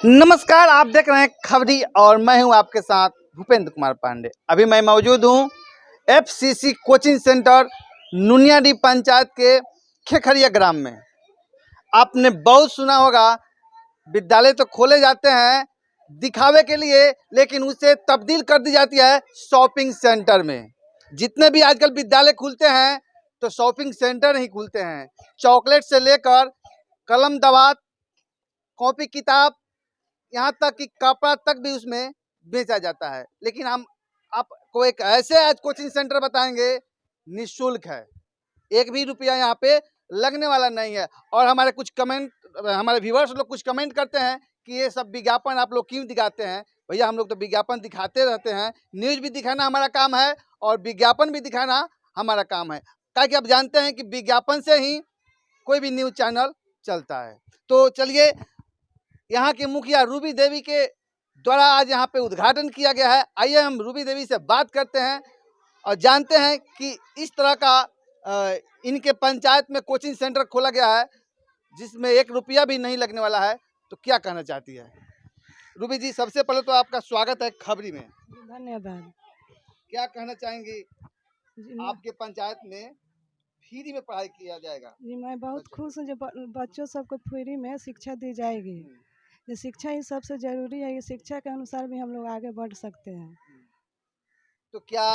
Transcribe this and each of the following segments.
नमस्कार, आप देख रहे हैं खबरी और मैं हूं आपके साथ भूपेंद्र कुमार पांडे। अभी मैं मौजूद हूं एफसीसी कोचिंग सेंटर नुनियाडीह पंचायत के खेखरिया ग्राम में। आपने बहुत सुना होगा, विद्यालय तो खोले जाते हैं दिखावे के लिए, लेकिन उसे तब्दील कर दी जाती है शॉपिंग सेंटर में। जितने भी आजकल विद्यालय खुलते हैं तो शॉपिंग सेंटर ही खुलते हैं। चॉकलेट से लेकर कलम दवात, कॉपी किताब, यहाँ तक कि कपड़ा तक भी उसमें बेचा जाता है। लेकिन हम आपको एक ऐसे आज कोचिंग सेंटर बताएंगे, निःशुल्क है, एक भी रुपया यहाँ पे लगने वाला नहीं है। और हमारे कुछ कमेंट, हमारे व्यूअर्स लोग कुछ कमेंट करते हैं कि ये सब विज्ञापन आप लोग क्यों दिखाते हैं। भैया, हम लोग तो विज्ञापन दिखाते रहते हैं, न्यूज़ भी दिखाना हमारा काम है और विज्ञापन भी दिखाना हमारा काम है, ताकि आप जानते हैं कि विज्ञापन से ही कोई भी न्यूज़ चैनल चलता है। तो चलिए, यहाँ की मुखिया रूबी देवी के द्वारा आज यहाँ पे उद्घाटन किया गया है। आइए हम रूबी देवी से बात करते हैं और जानते हैं कि इस तरह का इनके पंचायत में कोचिंग सेंटर खोला गया है जिसमें एक रुपया भी नहीं लगने वाला है, तो क्या कहना चाहती है रूबी जी? सबसे पहले तो आपका स्वागत है खबरी में। धन्यवाद क्या कहना चाहेंगी, जी। आपके पंचायत में फ्री में पढ़ाई किया जाएगा? जी, मैं बहुत खुश हूँ जो बच्चों सबको फ्री में शिक्षा दी जाएगी। ये शिक्षा ही सबसे ज़रूरी है। ये शिक्षा के अनुसार भी हम लोग आगे बढ़ सकते हैं। तो क्या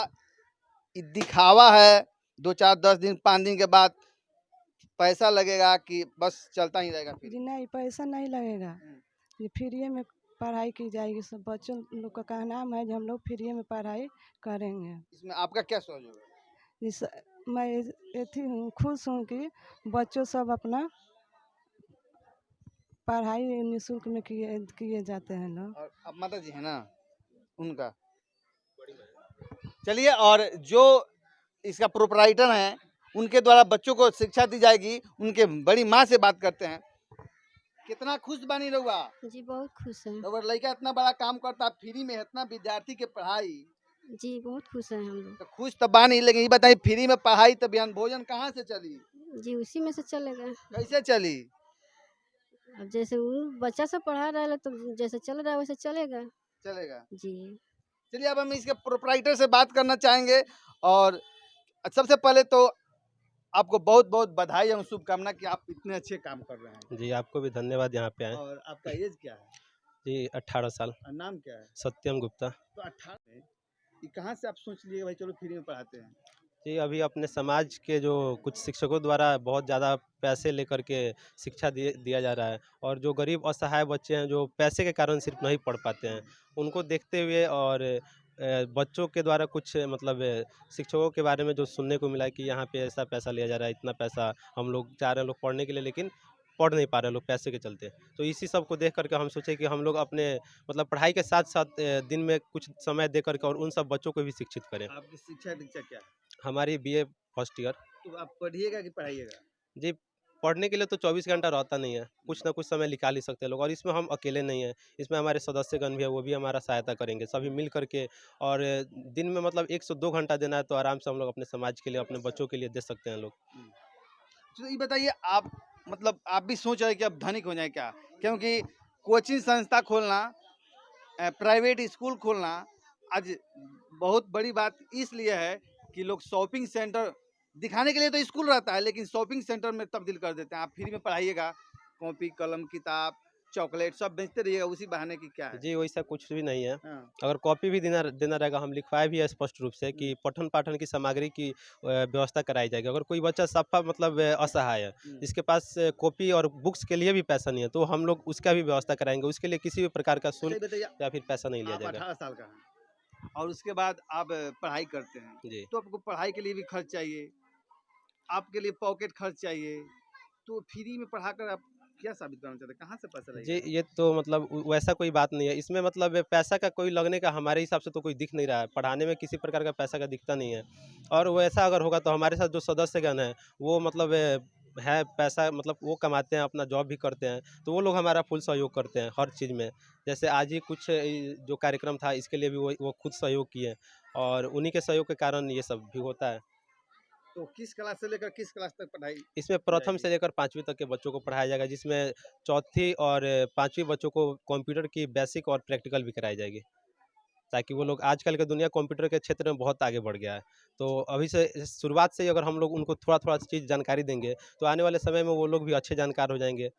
ये दिखावा है, 2 4 10 दिन 5 दिन के बाद पैसा लगेगा कि बस चलता ही रहेगा जी फ्री? नहीं, पैसा नहीं लगेगा। ये फ्री में पढ़ाई की जाएगी। सब बच्चों लोग का कहना है जो हम लोग फ्री में पढ़ाई करेंगे। इसमें आपका क्या सहयोग है? इस मैं एथी हूँ, खुश हूँ कि बच्चों सब अपना पढ़ाई निःशुल्क में किए जाते हैं लोग। और अब माता जी है ना, उनका चलिए, और जो इसका प्रोपराइटर है उनके द्वारा बच्चों को शिक्षा दी जाएगी, उनके बड़ी माँ से बात करते हैं। कितना खुश बानी रहुआ? जी बहुत खुश हैं। रहुआ लड़का इतना बड़ा काम करता, फ्री में इतना विद्यार्थी के पढ़ाई, जी बहुत खुश हैं हम लोग। तो खुश तो बानी, लेकिन ये बताइए फ्री में पढ़ाई तो बिहान भोजन कहाँ से चली? जी उसी में से चलेगा। कैसे चली? अब जैसे वो बच्चा सब पढ़ा रहा है तो जैसे चल रहा है वैसे चलेगा। चलेगा। जी चलिए, अब हम इसके प्रोपराइटर से बात करना चाहेंगे। और सबसे पहले तो आपको बहुत बहुत बधाई और शुभकामना कि आप इतने अच्छे काम कर रहे हैं। जी, आपको भी धन्यवाद यहाँ पे आए। और आपका एज क्या है? जी 18 साल। और नाम क्या है? सत्यम गुप्ता। तो 18 में ये कहाँ से आप सोच लिए भाई चलो फ्री में पढ़ाते हैं? जी, अभी अपने समाज के जो कुछ शिक्षकों द्वारा बहुत ज़्यादा पैसे लेकर के शिक्षा दिया जा रहा है, और जो गरीब असहाय बच्चे हैं जो पैसे के कारण सिर्फ नहीं पढ़ पाते हैं, उनको देखते हुए और बच्चों के द्वारा कुछ मतलब शिक्षकों के बारे में जो सुनने को मिला है कि यहाँ पे ऐसा पैसा लिया जा रहा है, इतना पैसा हम लोग चाह रहे हैं लोग पढ़ने के लिए, लेकिन पढ़ नहीं पा रहे हैं लोग पैसे के चलते। तो इसी सब को देख करके हम सोचे कि हम लोग अपने मतलब पढ़ाई के साथ साथ दिन में कुछ समय दे करके और उन सब बच्चों को भी शिक्षित करें। आपकी शिक्षा दीक्षा क्या है? हमारी बीए फर्स्ट ईयर। तो आप पढ़िएगा कि पढ़ाइएगा? जी, पढ़ने के लिए तो 24 घंटा रहता नहीं है, कुछ ना कुछ समय निकाल ही सकते हैं लोग, और इसमें हम अकेले नहीं हैं, इसमें हमारे सदस्यगण भी है, वो भी हमारा सहायता करेंगे, सभी मिल करके। और दिन में मतलब 1 से 2 घंटा देना है तो आराम से हम लोग अपने समाज के लिए, अपने बच्चों के लिए दे सकते हैं लोग। तो ये बताइए, आप मतलब आप भी सोच रहे हैं कि अब धनिक हो जाए क्या? क्योंकि कोचिंग संस्था खोलना, प्राइवेट स्कूल खोलना आज बहुत बड़ी बात इसलिए है कि लोग शॉपिंग सेंटर दिखाने के लिए तो स्कूल रहता है, लेकिन शॉपिंग सेंटर में तब्दील कर देते हैं। आप फ्री में पढ़ाइएगा, कॉपी कलम किताब चॉकलेट सब बेचते रहिएगा, उसी बहाने की क्या है? जी, वैसा कुछ भी नहीं है। हाँ। अगर कॉपी भी देना देना रहेगा, हम लिखवाए भी है स्पष्ट रूप से कि पठन पाठन की सामग्री की व्यवस्था कराई जाएगी। अगर कोई बच्चा सफ़ा मतलब असहाय है, जिसके पास कॉपी और बुक्स के लिए भी पैसा नहीं है, तो हम लोग उसका भी व्यवस्था कराएंगे, उसके लिए किसी भी प्रकार का चलिए शुल्क बताइए, या फिर पैसा नहीं लिया आप जाएगा। 18 साल का हैं और उसके बाद आप पढ़ाई करते हैं, जी तो आपको पढ़ाई के लिए भी खर्च चाहिए, आपके लिए पॉकेट खर्च चाहिए, तो फ्री में पढ़ाकर आप क्या साबित करना चाहते हैं? कहाँ से पैसा जी, लगेगा? ये तो मतलब वैसा कोई बात नहीं है। इसमें मतलब पैसा का कोई लगने का हमारे हिसाब से तो कोई दिख नहीं रहा है। पढ़ाने में किसी प्रकार का पैसा का दिखता नहीं है। और वैसा अगर होगा तो हमारे साथ जो सदस्यगण हैं, वो मतलब है पैसा मतलब वो कमाते हैं, अपना जॉब भी करते हैं, तो वो लोग हमारा फुल सहयोग करते हैं हर चीज़ में। जैसे आज ही कुछ जो कार्यक्रम था, इसके लिए भी वो खुद सहयोग किए, और उन्हीं के सहयोग के कारण ये सब भी होता है। तो किस क्लास से लेकर किस क्लास तक पढ़ाई? इसमें प्रथम जाएगी। से लेकर 5वीं तक के बच्चों को पढ़ाया जाएगा, जिसमें चौथी और 5वीं बच्चों को कंप्यूटर की बेसिक और प्रैक्टिकल भी कराई जाएगी, ताकि वो लोग, आजकल की दुनिया कंप्यूटर के क्षेत्र में बहुत आगे बढ़ गया है। तो अभी से शुरुआत से ही अगर हम लोग उनको थोड़ा-थोड़ा चीज़ जानकारी देंगे, तो आने वाले समय में वो लोग भी अच्छे जानकार हो जाएँगे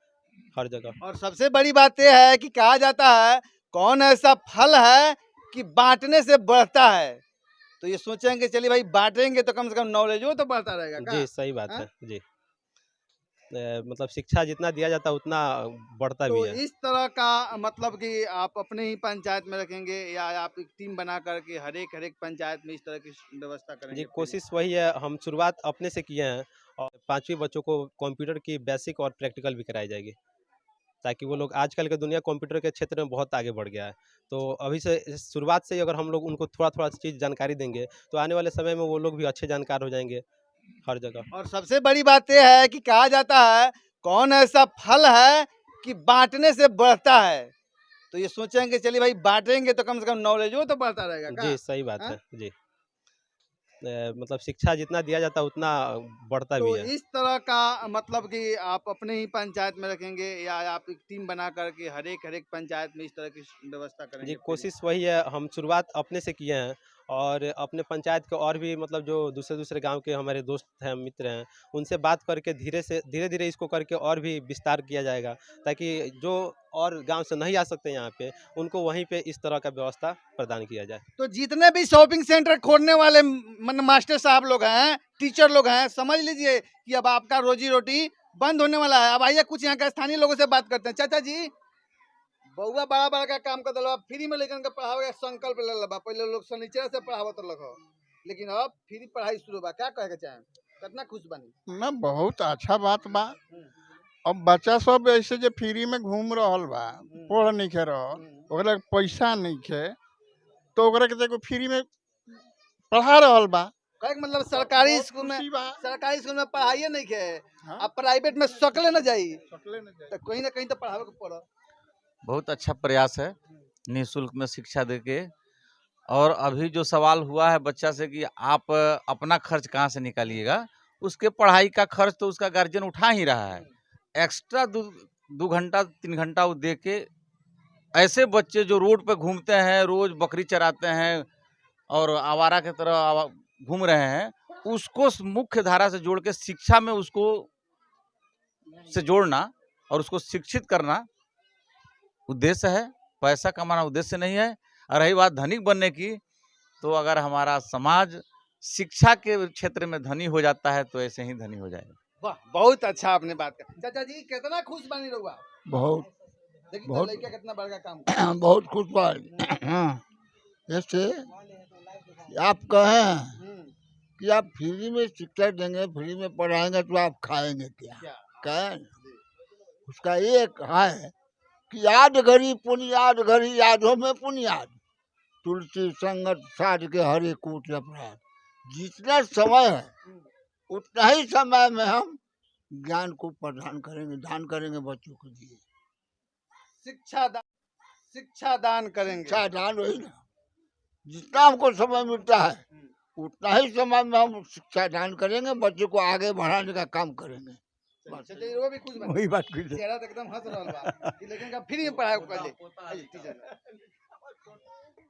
हर जगह। और सबसे बड़ी बात यह है कि कहा जाता है कौन ऐसा फल है कि बांटने से बढ़ता है। तो ये सोचेंगे चलिए भाई बांटेंगे तो कम से कम नॉलेज हो तो बढ़ता रहेगा का? जी, सही बात हाँ? है। जी। मतलब शिक्षा जितना दिया जाता है उतना बढ़ता भी तो है। इस तरह का मतलब कि आप अपने ही पंचायत में रखेंगे या आप एक टीम बना करके हर एक पंचायत में इस तरह की व्यवस्था करेंगे? जी, फिर कोशिश वही है, हम शुरुआत अपने से किए हैं और 5वीं बच्चों को कंप्यूटर की बेसिक और प्रैक्टिकल भी कराई जाएगी, ताकि वो लोग, आजकल की दुनिया कंप्यूटर के क्षेत्र में बहुत आगे बढ़ गया है। तो अभी से शुरुआत से ही अगर हम लोग उनको थोड़ा-थोड़ा चीज़ जानकारी देंगे, तो आने वाले समय में वो लोग भी अच्छे जानकार हो जाएँगे हर जगह। और सबसे बड़ी बात यह है कि कहा जाता है कौन ऐसा फल है कि बांटने से बढ़ता है। तो ये सोचेंगे चलिए भाई बांटेंगे तो कम से कम नॉलेज हो तो बढ़ता रहेगा का? जी, सही बात हाँ? है। जी। मतलब शिक्षा जितना दिया जाता है उतना बढ़ता तो भी है। इस तरह का मतलब कि आप अपने ही पंचायत में रखेंगे या आप एक टीम बना करके हर एक पंचायत में इस तरह की व्यवस्था करेंगे? जी, फिर कोशिश वही है, हम शुरुआत अपने से किए हैं और अपने पंचायत के और भी, मतलब जो दूसरे-दूसरे गाँव के हमारे दोस्त हैं, मित्र हैं, उनसे बात करके धीरे-धीरे इसको करके और भी विस्तार किया जाएगा, ताकि जो और गाँव से नहीं आ सकते यहाँ पे, उनको वहीं पे इस तरह का व्यवस्था प्रदान किया जाए। तो जितने भी शॉपिंग सेंटर खोलने वाले मास्टर साहब लोग हैं, टीचर लोग हैं, समझ लीजिए कि अब आपका रोजी रोटी बंद होने वाला है। अब आइए कुछ यहाँ के स्थानीय लोगों से बात करते हैं। चाचा जी, बउआ बड़ा बड़ा का काम कर दिला, फ्री में लेकर के पढ़ावे का संकल्प ले ला। पहले लोग शनिचर से पढ़ावत रह, लेकिन अब फ्री पढ़ाई शुरू बा। क्या कहे के चाहें? कितना खुश बनी? ना बहुत अच्छा बात बा। अब बच्चा सब ऐसे जो फ्री में घूम रहल बा, पढ़ नहीं रहल, ओकरा के पैसा नहीं खे, तो ओकरा के देखो फ्री में पढ़ा रहल बा। कहे के मतलब सरकारी बहुत स्कूल में खुशी बा। पढ़ाइए नहीं के, हाँ? अब प्राइवेट में सकले न जाई, सकले न जाए। तो कहीं ना कहीं तो पढ़ावे के पड़। बहुत अच्छा प्रयास है निःशुल्क में शिक्षा देके। और अभी जो सवाल हुआ है बच्चा से कि आप अपना खर्च कहाँ से निकालिएगा, उसके पढ़ाई का खर्च तो उसका गार्जियन उठा ही रहा है। एक्स्ट्रा 2 घंटा 3 घंटा वो दे के, ऐसे बच्चे जो रोड पे घूमते हैं, रोज बकरी चराते हैं और आवारा की तरह घूम रहे हैं, उसको मुख्य धारा से जोड़ के शिक्षा में उसको से जोड़ना और उसको शिक्षित करना उद्देश्य है। पैसा कमाना उद्देश्य नहीं है। और रही बात धनिक बनने की, तो अगर हमारा समाज शिक्षा के क्षेत्र में धनी हो जाता है तो ऐसे ही धनी हो जाएगा। वाह, बहुत अच्छा आपने बात कहा। चाचा जी कितना खुश बनी रहुआ? बहुत देखिए बहुत। लड़का कितना बड़का काम बहुत खुश बा। जैसे आप कहें कि आप फ्री में शिक्षा देंगे, फ्री में पढ़ाएंगे, तो आप खाएंगे क्या? क्या? कहें उसका एक है कि याद घड़ी पुनियाद घड़ी, यादों में पुनियाद, तुलसी संगत साध के हरे कूट अपराध। जितना समय है उतना ही समय में हम ज्ञान को प्रदान करेंगे, दान करेंगे बच्चों के लिए। शिक्षा दान करेंगे। शिक्षा दान वही ना, जितना हमको समय मिलता है उतना ही समय में हम शिक्षा दान करेंगे, बच्चों को आगे बढ़ाने का काम करेंगे। चाचा जी वो भी खुश बनी। वही बात खुश है। चेहरा तो एकदम हंस रहा बा कि लेकिन का फ्री में पढ़ाई कर ले। टीचर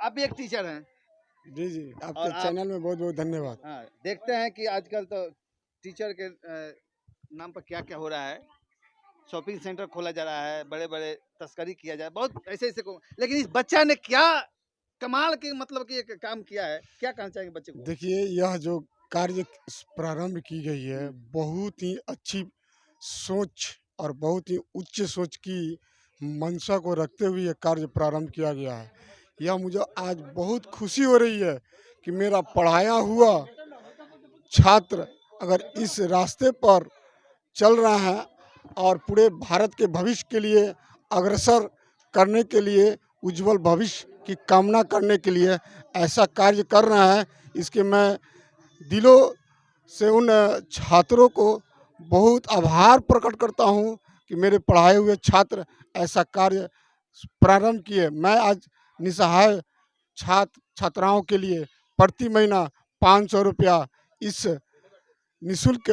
आप भी एक टीचर हैं। जी जी, और आपके आप- चैनल में बहुत बहुत धन्यवाद। हाँ, देखते हैं कि आजकल तो टीचर के नाम पर क्या क्या हो रहा है। शॉपिंग सेंटर खोला जा रहा है, बड़े बड़े तस्करी किया जा रहा है, बहुत ऐसे ऐसे लेकिन इस बच्चा ने क्या कमाल के मतलब कि एक काम किया है। क्या कहना चाहेंगे बच्चे को? देखिए, यह जो कार्य प्रारंभ की गई है, बहुत ही अच्छी सोच और बहुत ही उच्च सोच की मंशा को रखते हुए यह कार्य प्रारंभ किया गया है। यह मुझे आज बहुत खुशी हो रही है कि मेरा पढ़ाया हुआ छात्र अगर इस रास्ते पर चल रहा है और पूरे भारत के भविष्य के लिए अग्रसर करने के लिए, उज्जवल भविष्य की कामना करने के लिए ऐसा कार्य कर रहा है, इसके मैं दिलों से उन छात्रों को बहुत आभार प्रकट करता हूं कि मेरे पढ़ाए हुए छात्र ऐसा कार्य प्रारंभ किए। मैं आज निसहाय छात्राओं के लिए प्रति महीना 500 रुपया इस निःशुल्क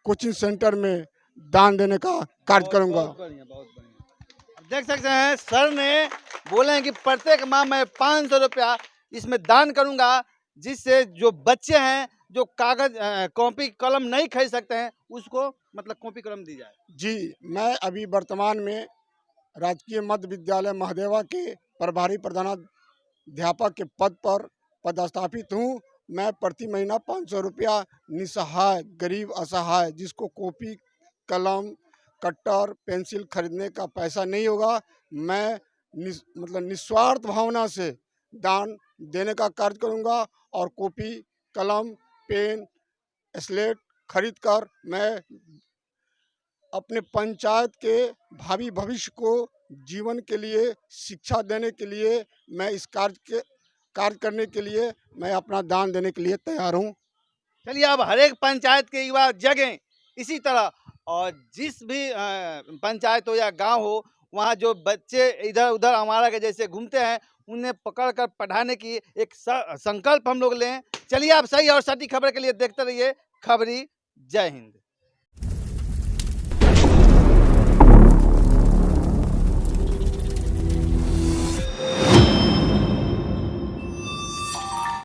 कोचिंग सेंटर में दान देने का कार्य करूँगा। बहुत बढ़िया, बहुत बढ़िया। अब देख सकते हैं सर ने बोले हैं कि प्रत्येक माह मैं 500 रुपया इसमें दान करूंगा, जिससे जो बच्चे हैं जो कागज कॉपी कलम नहीं खरीद सकते हैं उसको मतलब कॉपी कलम दी जाए। जी, मैं अभी वर्तमान में राजकीय मध्य विद्यालय महादेवा के प्रभारी प्रधानाध्यापक के पद पर पदस्थापित हूँ। मैं प्रति महीना 500 रुपया निसहाय गरीब असहाय जिसको कॉपी कलम कटर पेंसिल खरीदने का पैसा नहीं होगा, मैं मतलब निस्वार्थ भावना से दान देने का कार्य करूँगा और कॉपी कलम पेन स्लेट खरीद कर मैं अपने पंचायत के भावी भविष्य को जीवन के लिए शिक्षा देने के लिए मैं इस कार्य करने के लिए मैं अपना दान देने के लिए तैयार हूँ। चलिए अब हर एक पंचायत के युवा जगें इसी तरह, और जिस भी पंचायत हो या गांव हो वहाँ जो बच्चे इधर उधर हमारा के जैसे घूमते हैं उन्हें पकड़कर पढ़ाने की एक संकल्प हम लोग लें। चलिए आप सही और सटीक खबर के लिए देखते रहिए खबरी। जय हिंद।